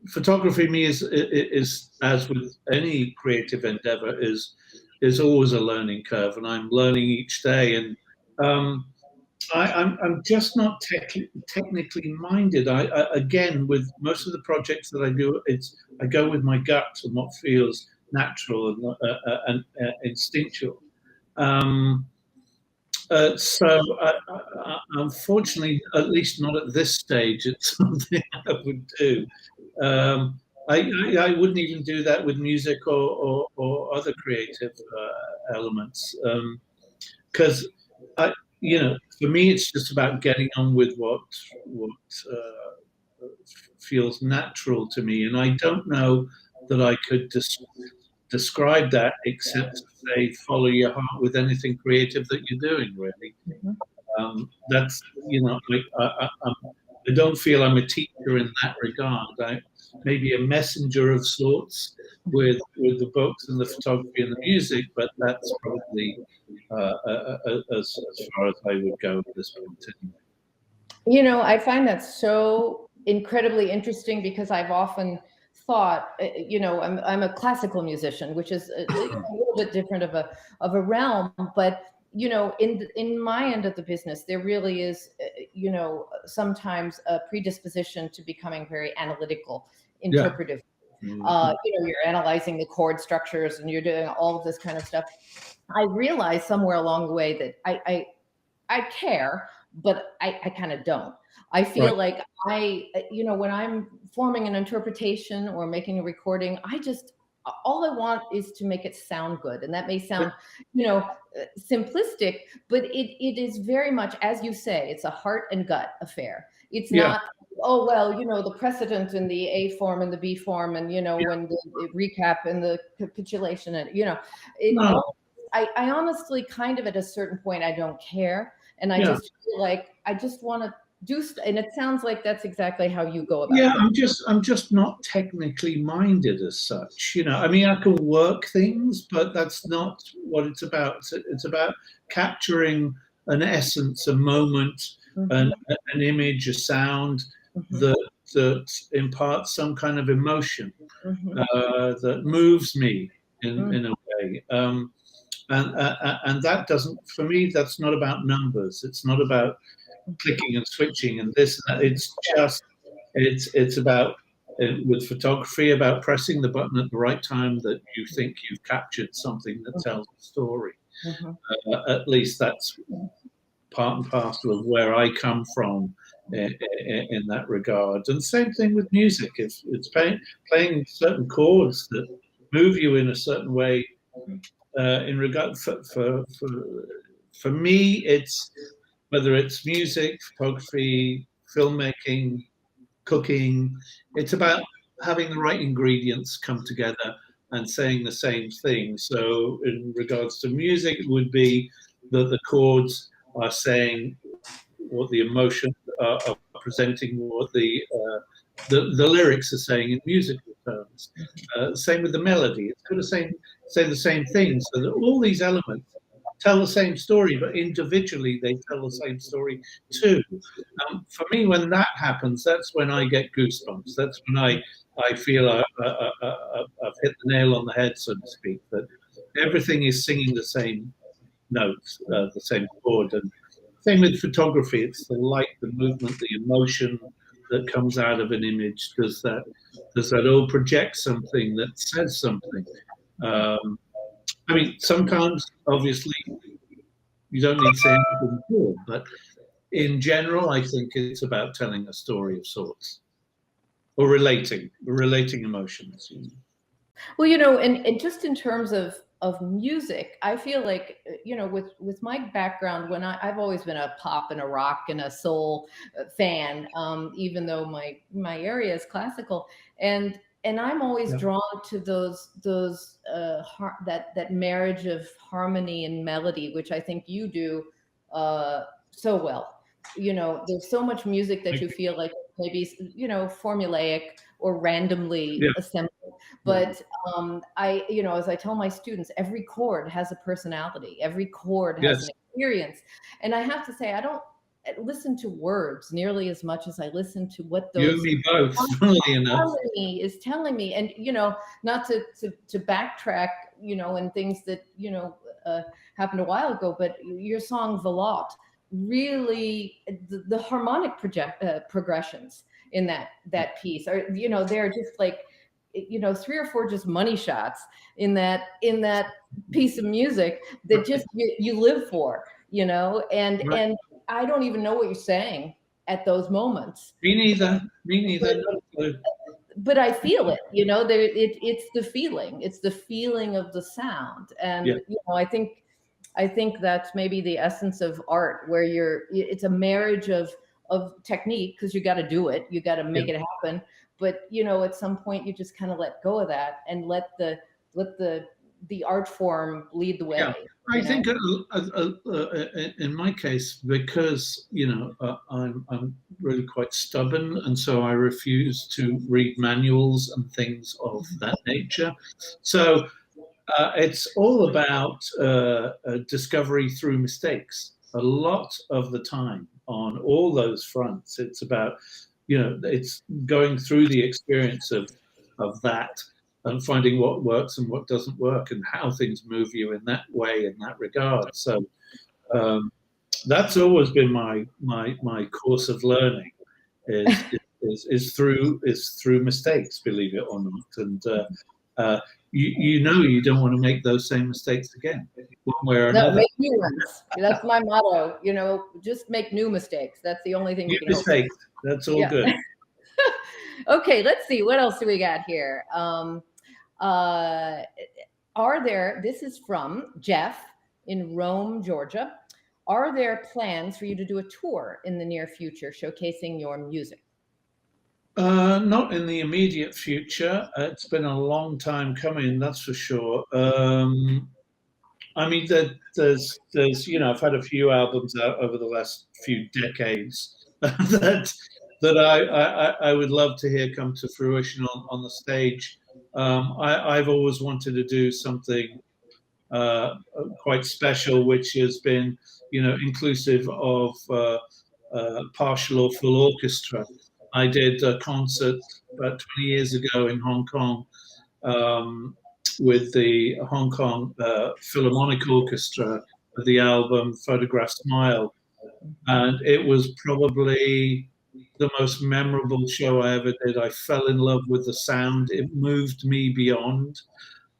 photography, me, is as with any creative endeavor, is always a learning curve, and I'm learning each day. And I'm just not technically minded. Again, with most of the projects that I do, I go with my gut and what feels natural and instinctual. So unfortunately, at least not at this stage, it's something I would do. I wouldn't even do that with music or other creative elements, because you know, for me, it's just about getting on with what feels natural to me, and I don't know that I could describe that except to say follow your heart with anything creative that you're doing. Really, that's, you know, I don't feel I'm a teacher in that regard. I maybe a messenger of sorts with the books and the photography and the music, but that's probably as far as I would go at this point. You know, I find that so incredibly interesting, because I've often thought, you know, I'm a classical musician, which is a little bit different of a realm, but you know, in my end of the business, there really is, you know, sometimes a predisposition to becoming very analytical, interpretive. You know, you're analyzing the chord structures and you're doing all of this kind of stuff. I realized somewhere along the way that I care, but I kind of don't. I feel like you know, when I'm forming an interpretation or making a recording, all I want is to make it sound good. And that may sound, you know, simplistic, but it is very much, as you say, it's a heart and gut affair. It's not Oh, well, the precedent in the A form and the B form, and when the recap and the capitulation, and No. I honestly kind of at a certain point I don't care, and I Yeah. just feel like I just want to do, and it sounds like that's exactly how you go about Yeah, it. I'm just not technically minded as such. I mean, I can work things, but that's not what it's about. It's about capturing an essence, a moment, an image, a sound that imparts some kind of emotion that moves me in a way. And that doesn't, for me, that's not about numbers. It's not about clicking and switching and this and that. It's just, it's about, with photography, about pressing the button at the right time that you think you've captured something that tells a story. At least that's part and parcel of where I come from in that regard. And same thing with music. It's playing certain chords that move you in a certain way. In regard for me, it's whether it's music, photography, filmmaking, cooking. It's about having the right ingredients come together and saying the same thing. So in regards to music, it would be that the chords are saying what the emotion are presenting, what the lyrics are saying in musical terms. Same with the melody. It's going to say the same thing. So that all these elements tell the same story, but individually they tell the same story too. For me, when that happens, that's when I get goosebumps. That's when I feel I've hit the nail on the head, so to speak, that everything is singing the same notes, the same chord. And same with photography. It's the light, the movement, the emotion that comes out of an image. Does that all project something that says something? I mean, sometimes, obviously, you don't need to say anything more, but in general, I think it's about telling a story of sorts, or relating emotions. Well, and just in terms of music, I feel like, with my background, when I've always been a pop and a rock and a soul fan, even though my area is classical, and I'm always drawn to that marriage of harmony and melody, which I think you do so well. There's so much music that you feel like maybe formulaic or randomly assembled, but as I tell my students, every chord has a personality, every chord has an experience, and I have to say, I don't listen to words nearly as much as I listen to what those you and me both, funnily enough, is telling me. And not to backtrack, and things that happened a while ago, but your song "Velout," really the harmonic progressions in that piece are, they're just like 3 or 4 just money shots in that piece of music that just you live for, and I don't even know what you're saying at those moments. Me neither. But I feel it, it's the feeling. It's the feeling of the sound. And, I think that's maybe the essence of art, where it's a marriage of technique, because you got to do it. You got to make it happen. But, at some point you just kind of let go of that and let the art form lead the way. Yeah. I think in my case, because I'm really quite stubborn, and so I refuse to read manuals and things of that nature. So it's all about discovery through mistakes. A lot of the time on all those fronts, it's about it's going through the experience of that, and finding what works and what doesn't work, and how things move you in that way, in that regard. So that's always been my course of learning, is through mistakes, believe it or not. And you don't want to make those same mistakes again, one way or another. No, make new ones. That's my motto. Just make new mistakes. That's the only thing you can mistakes. That's all good. Okay, let's see. What else do we got here? This is from Jeff in Rome, Georgia. Are there plans for you to do a tour in the near future showcasing your music? Not in the immediate future. It's been a long time coming, that's for sure. I mean, there's, I've had a few albums out over the last few decades that I would love to hear come to fruition on the stage. I've always wanted to do something quite special, which has been, inclusive of partial or full orchestra. I did a concert about 20 years ago in Hong Kong with the Hong Kong Philharmonic Orchestra of the album Photograph Smile. And it was probably the most memorable show I ever did. I fell in love with the sound. It moved me beyond.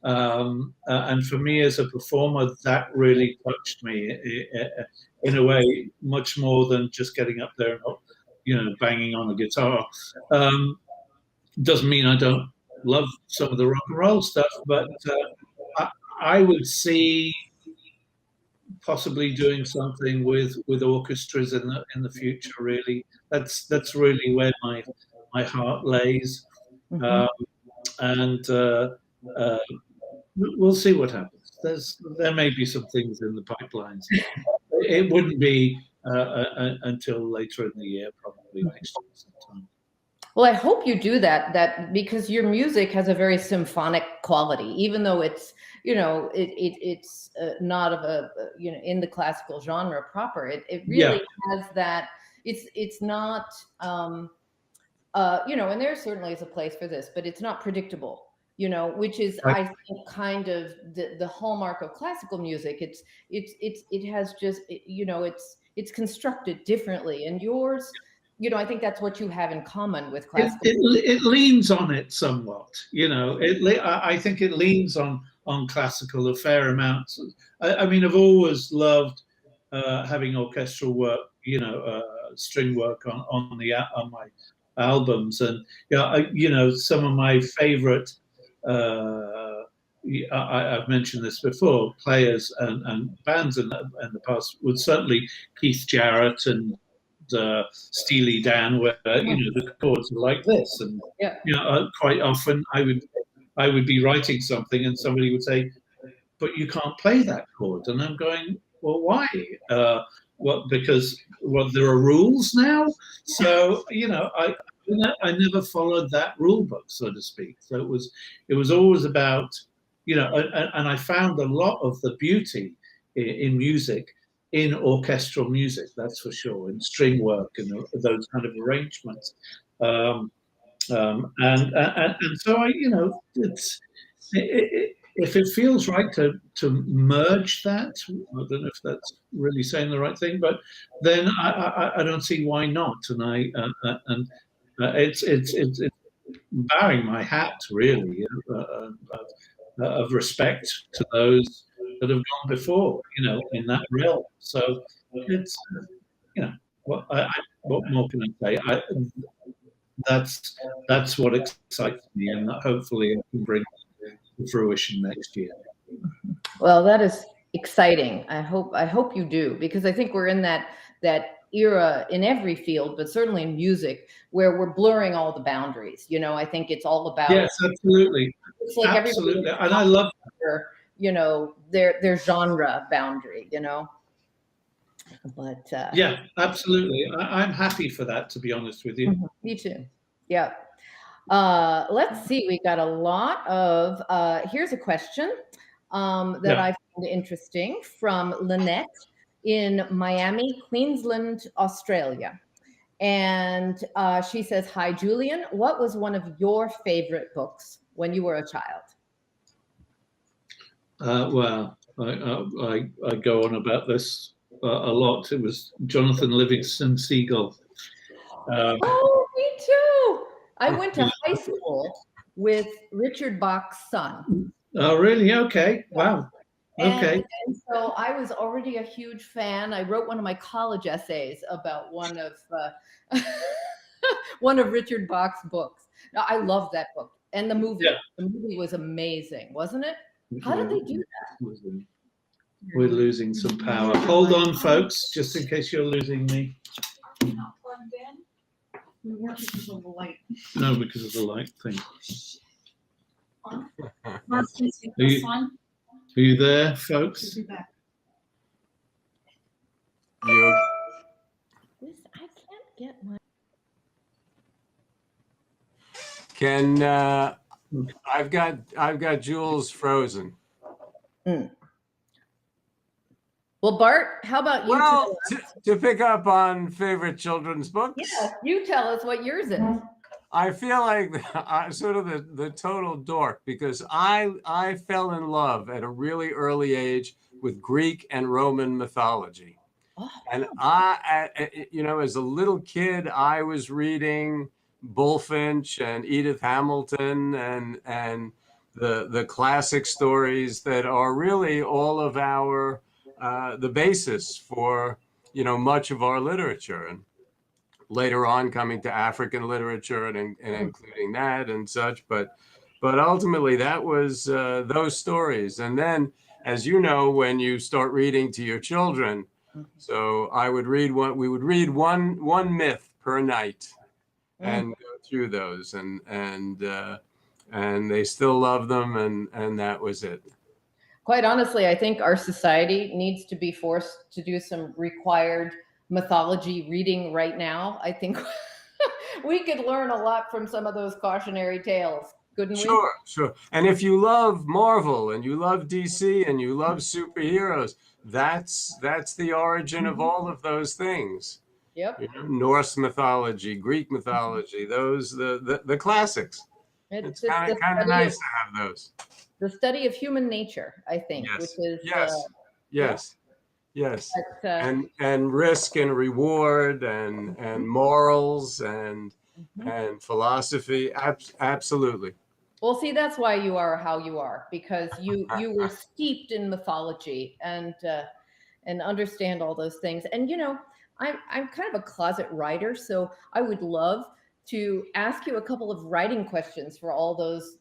And for me as a performer, that really touched me in a way, much more than just getting up there and, banging on a guitar. Doesn't mean I don't love some of the rock and roll stuff, but I would see possibly doing something with orchestras in the future. Really, that's really where my heart lays, and we'll see what happens. There may be some things in the pipelines. It wouldn't be until later in the year, probably next year sometime. Well, I hope you do that because your music has a very symphonic quality, even though it's, it's not of a, in the classical genre proper. It really has that. It's not, and there certainly is a place for this, but it's not predictable. Which is, I think, kind of the hallmark of classical music. It has just, it's constructed differently, and yours, I think that's what you have in common with classical. It leans on it somewhat, I think it leans on classical a fair amount. I mean, I've always loved having orchestral work, string work on my albums, and some of my favorite. I've mentioned this before. Players and bands in the past would certainly Keith Jarrett and Steely Dan, where the chords are like this, and quite often I would be writing something and somebody would say, "But you can't play that chord," and I'm going, "Well, why?" Because there are rules now. So I never followed that rule book, so to speak. So it was always about, and I found a lot of the beauty in music, in orchestral music, that's for sure, in string work and those kind of arrangements. And so if it feels right to merge that, I don't know if that's really saying the right thing, but then I don't see why not. And it's bowing my hat, really, of respect to those that have gone before, in that realm. So it's, what more can I say? That's what excites me, and hopefully I can bring to fruition next year. Well, that is exciting. I hope you do, because I think we're in that era in every field, but certainly in music, where we're blurring all the boundaries. I think it's all about. Yes, absolutely. It's like absolutely, and I love their genre boundary. But yeah, absolutely. I'm happy for that, to be honest with you. Me too. Yeah. Let's see. We got a lot of. Here's a question that I found interesting from Lynette in Miami, Queensland, Australia. And she says, "Hi, Julian. What was one of your favorite books when you were a child?" Well, I go on about this a lot. It was Jonathan Livingston Seagull. Oh, me too. I went to high school with Richard Bach's son. Oh, really? Okay. Wow. Okay. And so I was already a huge fan. I wrote one of my college essays about one of Richard Bach's books. Now, I love that book, and the movie. Yeah. The movie was amazing, wasn't it? How did they do that? We're losing some power. Hold on, folks, just in case you're losing me. Because of the light. No, because of the light thing. Are you there, folks? You. I can't get my. Can I've got Jules frozen. Well, Bart, how about you? Well, to pick up on favorite children's books. Yeah, you tell us what yours is. I feel like I'm sort of the total dork because I fell in love at a really early age with Greek and Roman mythology. Oh. And as a little kid, I was reading Bullfinch and Edith Hamilton and the classic stories that are really all of our the basis for much of our literature, and later on coming to African literature and including that and such. But ultimately that was those stories. And then, as you know, when you start reading to your children, so we would read one myth per night and go through those, and they still love them, and that was it. Quite honestly, I think our society needs to be forced to do some required mythology reading right now. I think we could learn a lot from some of those cautionary tales, couldn't we? Sure. And if you love Marvel and you love DC and you love superheroes, that's the origin of all of those things. Yep. Norse mythology, Greek mythology, those the classics. It's kind of nice to have those. The study of human nature, I think, yes. which is yes. But, and risk and reward and morals and philosophy, absolutely. Well, see, that's why you are how you are, because you were steeped in mythology and understand all those things. And I'm kind of a closet writer, so I would love to ask you a couple of writing questions for all those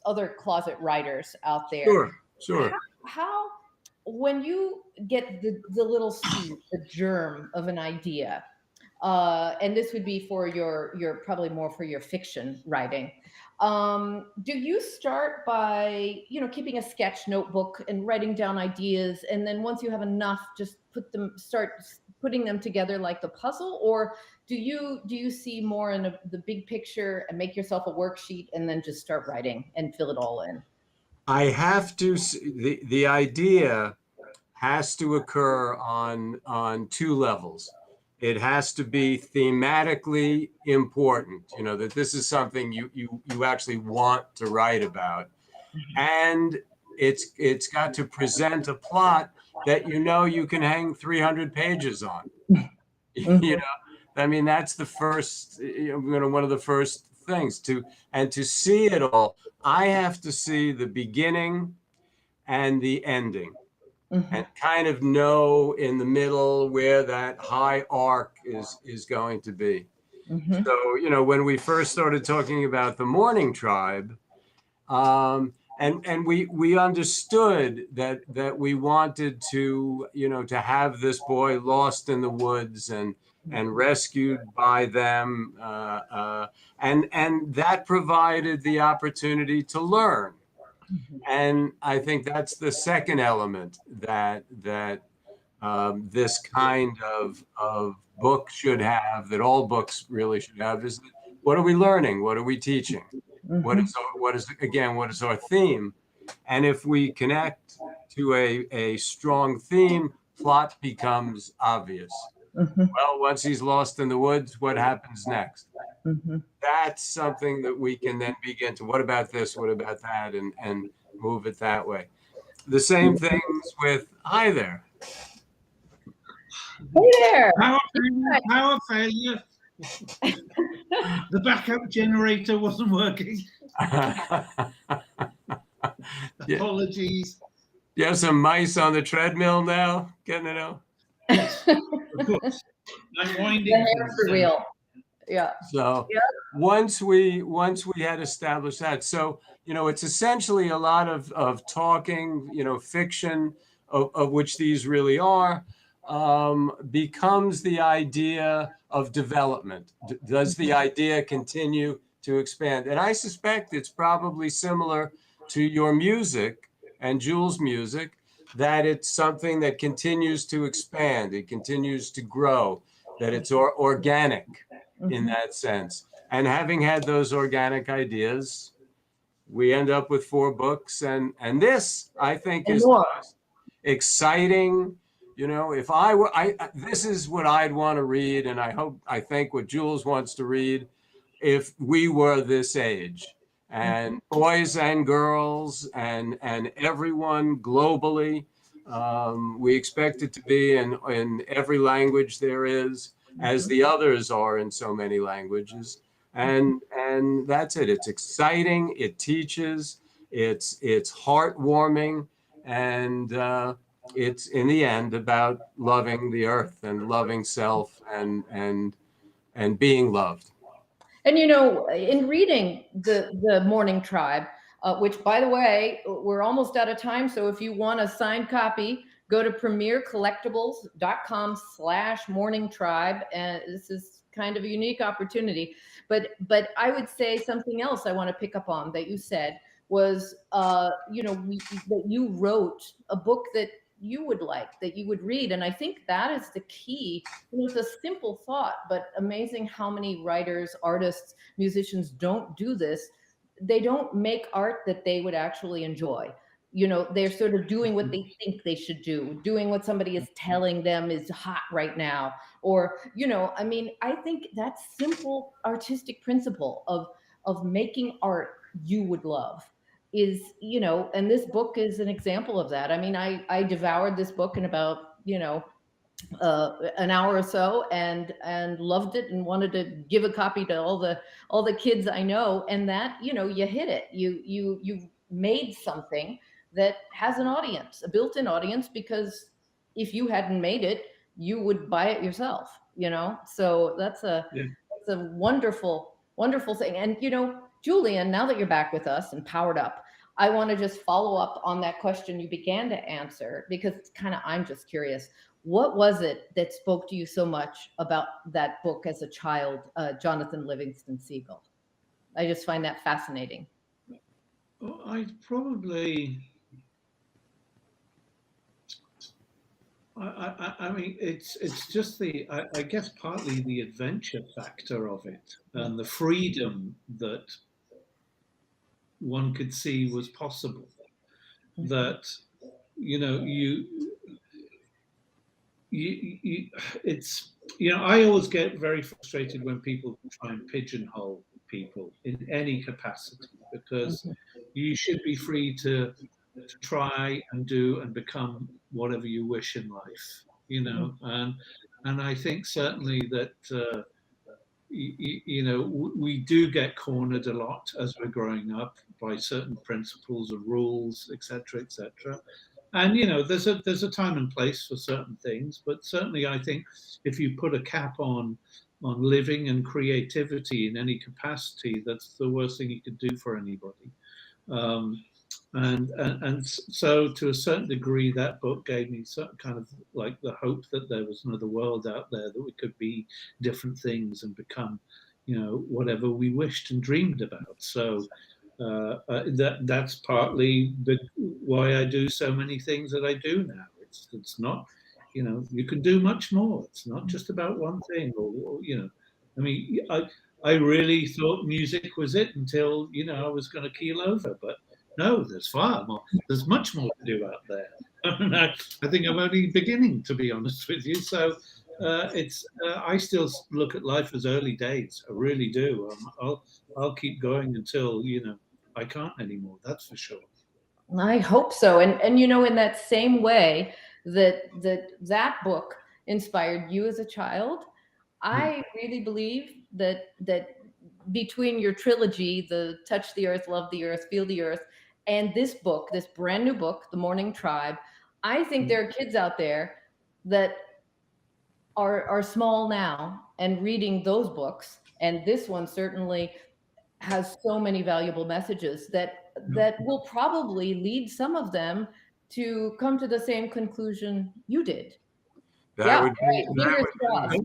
other closet writers out there. Sure. How when you get the little seed, the germ of an idea, and this would be for your probably more for your fiction writing, do you start by keeping a sketch notebook and writing down ideas, and then once you have enough, just start putting them together like the puzzle, or do you see more in the big picture and make yourself a worksheet and then just start writing and fill it all in? I have to the idea has to occur on two levels. It has to be thematically important, that this is something you actually want to write about, and it's got to present a plot that you can hang 300 pages on. I mean, that's the first, one of the first things to see it all. I have to see the beginning and the ending, and kind of know in the middle where that high arc is going to be. So, when we first started talking about the Morning Tribe, and we understood that we wanted to, to have this boy lost in the woods and rescued by them, and that provided the opportunity to learn. And I think that's the second element that this kind of book should have, that all books really should have, is what are we learning? What are we teaching? What is our theme? And if we connect to a strong theme, plot becomes obvious. Well, once he's lost in the woods, what happens next? That's something that we can then begin to, what about this? What about that? And move it that way. The same things with Hi There. Hey there. Power failure. The backup generator wasn't working. Apologies. You have some mice on the treadmill now, getting it out. Of course. I'm winding the hamster wheel. Yeah. So once we had established that, so it's essentially a lot of talking, fiction, of which these really are, becomes the idea of development? Does the idea continue to expand? And I suspect it's probably similar to your music and Jules' music, that it's something that continues to expand, it continues to grow, that it's organic in that sense. And having had those organic ideas, we end up with 4 books, and this, I think, is the most exciting. You know, if I were, this is what I'd want to read, and I think what Jules wants to read, if we were this age, and boys and girls and everyone globally. We expect it to be in every language there is, as the others are in so many languages. And that's it. It's exciting. It teaches. It's heartwarming, and it's in the end about loving the earth and loving self and being loved. And you know, in reading the Morning Tribe, which, by the way, we're almost out of time. So if you want a signed copy, go to premiercollectibles.com/Morning Tribe, and this is kind of a unique opportunity. But I would say something else I want to pick up on that you said was, you know, that you wrote a book that you would like, that you would read. And I think that is the key. It was a simple thought, but amazing how many writers, artists, musicians don't do this. They don't make art that they would actually enjoy. You know, they're sort of doing what they think they should do, doing what somebody is telling them is hot right now. Or, you know, I mean, I think that simple artistic principle of making art you would love is, you know, and this book is an example of that. I mean, I devoured this book in about, you know, an hour or so, and loved it, and wanted to give a copy to all the kids I know. And that, you know, you hit it. You made something that has an audience, a built-in audience, because if you hadn't made it, you would buy it yourself, you know? So that's a wonderful, wonderful thing. And, you know, Julian, now that you're back with us and powered up, I want to just follow up on that question you began to answer, because it's kind of, I'm just curious. What was it that spoke to you so much about that book as a child, Jonathan Livingston Seagull? I just find that fascinating. Well, I probably, I mean, it's just I guess partly the adventure factor of it, and the freedom that one could see was possible. That, you know, it's, you know, I always get very frustrated when people try and pigeonhole people in any capacity, because you should be free to try and do and become whatever you wish in life, you know. And I think certainly that you know, we do get cornered a lot as we're growing up by certain principles and rules, etc., etc. And, you know, there's a time and place for certain things, but certainly I think if you put a cap on living and creativity in any capacity, that's the worst thing you could do for anybody. And so to a certain degree, that book gave me certain kind of like the hope that there was another world out there, that we could be different things and become, you know, whatever we wished and dreamed about. So that's partly why I do so many things that I do now. It's not, you know, you can do much more. It's not just about one thing, or you know, I mean, I really thought music was it until, you know, I was going to keel over, but no, there's far more. There's much more to do out there. And I think I'm only beginning, to be honest with you. So I still look at life as early days. I really do. I'll keep going until, you know, I can't anymore. That's for sure. I hope so. And you know, in that same way that book inspired you as a child, I really believe that between your trilogy, the Touch the Earth, Love the Earth, Feel the Earth, and this book, this brand new book, The Morning Tribe, I think there are kids out there that are small now and reading those books, and this one certainly has so many valuable messages that will probably lead some of them to come to the same conclusion you did. That would be. right. That Fingers would be. crossed.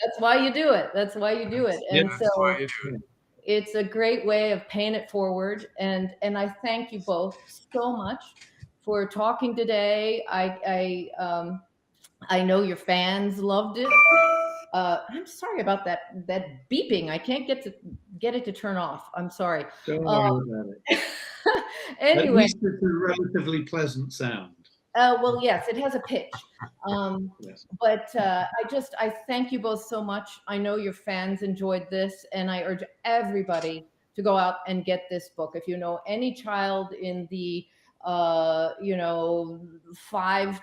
That's why you do it. That's why you do it. And That's so why you do it. it's a great way of paying it forward. And I thank you both so much for talking today. I know your fans loved it. I'm sorry about that beeping. I can't get it to turn off. I'm sorry. Don't worry about it. Anyway. At least it's a relatively pleasant sound. Well, yes, it has a pitch. Yes. But I thank you both so much. I know your fans enjoyed this, and I urge everybody to go out and get this book. If you know any child in the 5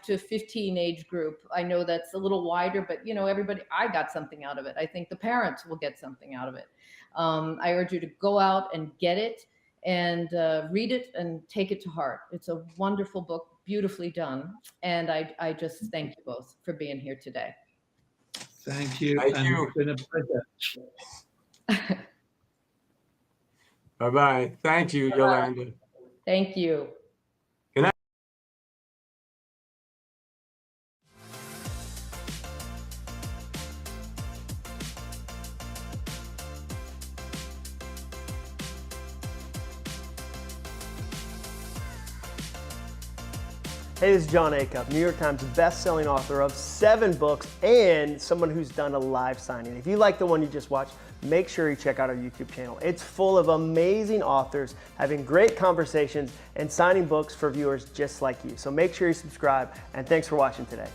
to 15 age group, I know that's a little wider, but everybody, I got something out of it. I think the parents will get something out of it. I urge you to go out and get it and read it and take it to heart. It's a wonderful book, beautifully done. And I just thank you both for being here today. Thank you. Thank and you. It's been a pleasure. Bye-bye. Thank you, Yolanda. Thank you. Good night. Hey, this is John Acuff, New York Times best-selling author of 7 books and someone who's done a live signing. If you like the one you just watched, make sure you check out our YouTube channel. It's full of amazing authors having great conversations and signing books for viewers just like you. So make sure you subscribe, and thanks for watching today.